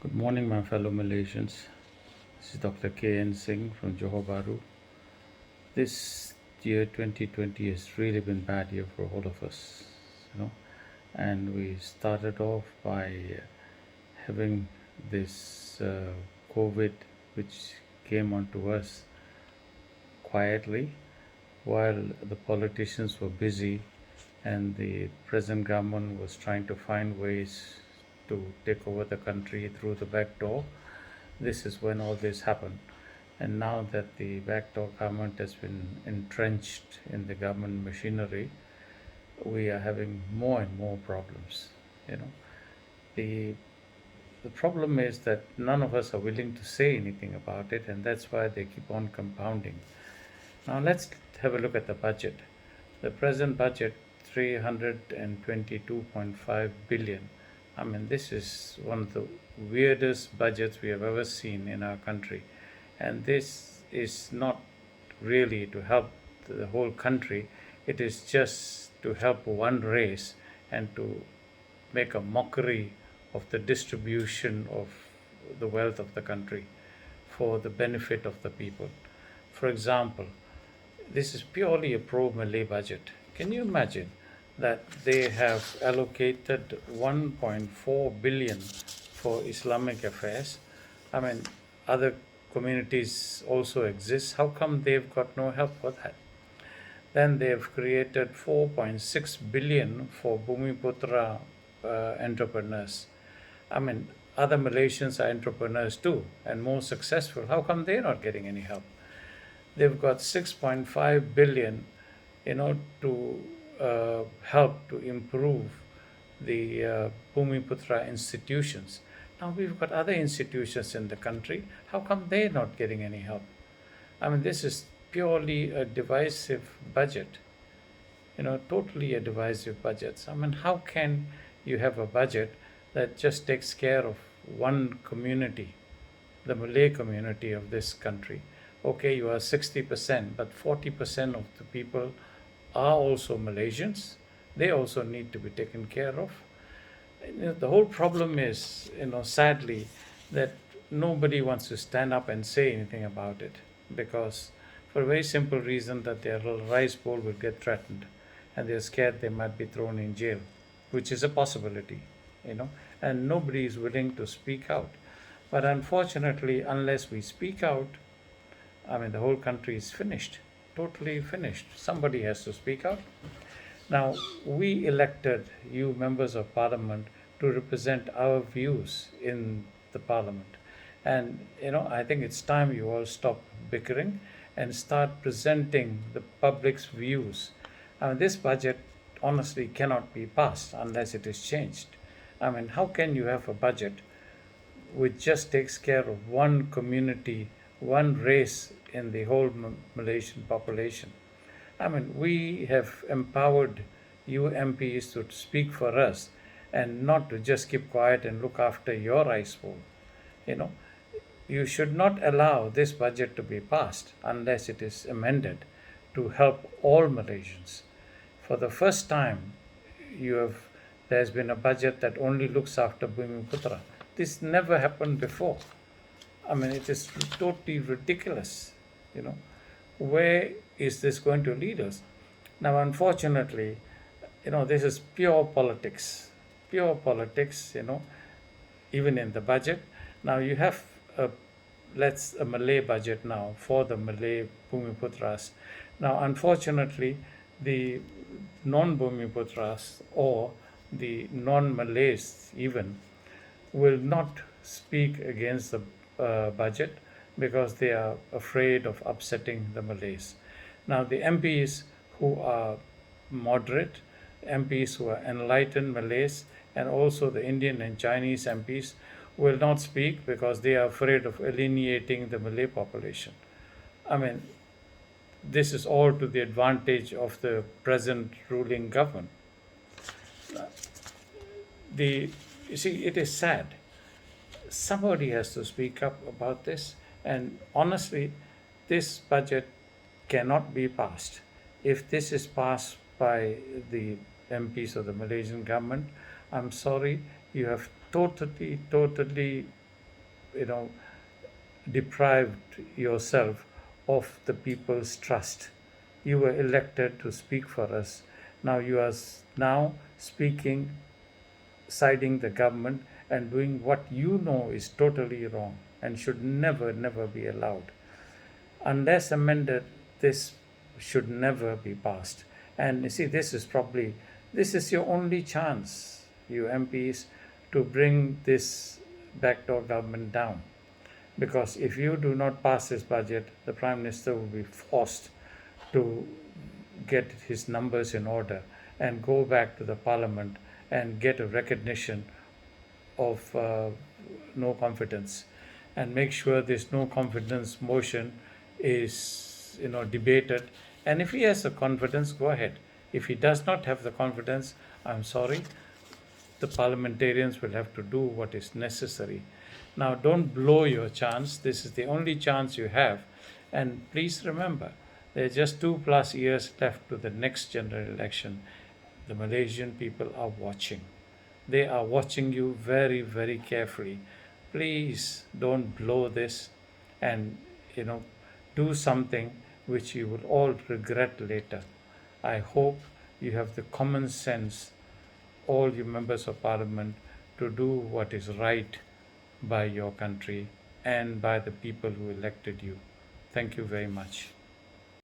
Good morning, my fellow Malaysians. This is Dr. K.N. Singh from Johor Bahru. This year 2020 has really been bad year for all of us, you know. And we started off by having this COVID, which came onto us quietly while the politicians were busy and the present government was trying to find ways to take over the country through the back door. This is when all this happened. And now that the backdoor government has been entrenched in the government machinery, we are having more and more problems. You know, the the problem is that none of us are willing to say anything about it, and that's why they keep on compounding. Now let's have a look at the budget. The present budget, 322.5 billion. I mean, this is one of the weirdest budgets we have ever seen in our country. And this is not really to help the whole country, it is just to help one race and to make a mockery of the distribution of the wealth of the country for the benefit of the people. For example, this is purely a pro Malay budget. Can you imagine that they have allocated 1.4 billion for Islamic affairs? I mean, other communities also exist. How come they've got no help for that? Then they've created 4.6 billion for Bumiputra entrepreneurs. I mean, other Malaysians are entrepreneurs too and more successful. How come they're not getting any help? They've got 6.5 billion, to help to improve the Bumiputra institutions. Now we've got other institutions in the country. How come they're not getting any help? I mean, this is purely a divisive budget. Totally a divisive budget. I mean, how can you have a budget that just takes care of one community, the Malay community of this country? Okay, you are 60%, but 40% of the people are also Malaysians. They also need to be taken care of. The whole problem is, sadly, that nobody wants to stand up and say anything about it because, for a very simple reason, that their rice bowl will get threatened and they're scared they might be thrown in jail, which is a possibility, and nobody is willing to speak out. But unfortunately, unless we speak out, I mean, the whole country is finished, totally finished. Somebody has to speak out. Now, we elected you, members of parliament, to represent our views in the parliament. And, I think it's time you all stop bickering and start presenting the public's views. I mean, this budget honestly cannot be passed unless it is changed. I mean, how can you have a budget which just takes care of one community, one race in the whole Malaysian population? I mean, we have empowered you MPs to speak for us and not to just keep quiet and look after your rice bowl. You know, you should not allow this budget to be passed unless it is amended to help all Malaysians. For the first time, there's been a budget that only looks after Bumiputra. This never happened before. I mean, it is totally ridiculous. Where is this going to lead us? Now, unfortunately, this is pure politics, even in the budget. Now you have a Malay budget now for the Malay Bumiputras. Now, unfortunately, the non-Bumiputras or the non-Malays even will not speak against the budget because they are afraid of upsetting the Malays. Now, the MPs who are moderate, MPs who are enlightened Malays, and also the Indian and Chinese MPs will not speak because they are afraid of alienating the Malay population. I mean, this is all to the advantage of the present ruling government. You see, it is sad. Somebody has to speak up about this, and honestly, this budget cannot be passed. If this is passed by the MPs of the Malaysian government, I'm sorry, you have totally you know, deprived yourself of the people's trust. You were elected to speak for us. Now you are now speaking, siding the government and doing what you know is totally wrong and should never, never be allowed. Unless amended, this should never be passed. And you see, this is your only chance, you MPs, to bring this backdoor government down. Because if you do not pass this budget, the Prime Minister will be forced to get his numbers in order and go back to the Parliament and get a recognition of no confidence, and make sure this no confidence motion is debated. And if he has the confidence, go ahead. If he does not have the confidence, I'm sorry, the parliamentarians will have to do what is necessary. Now, don't blow your chance. This is the only chance you have. And please remember, there are just 2+ years left to the next general election. The Malaysian people are watching. They are watching you very, very carefully. Please don't blow this and, do something which you will all regret later. I hope you have the common sense, all you members of parliament, to do what is right by your country and by the people who elected you. Thank you very much.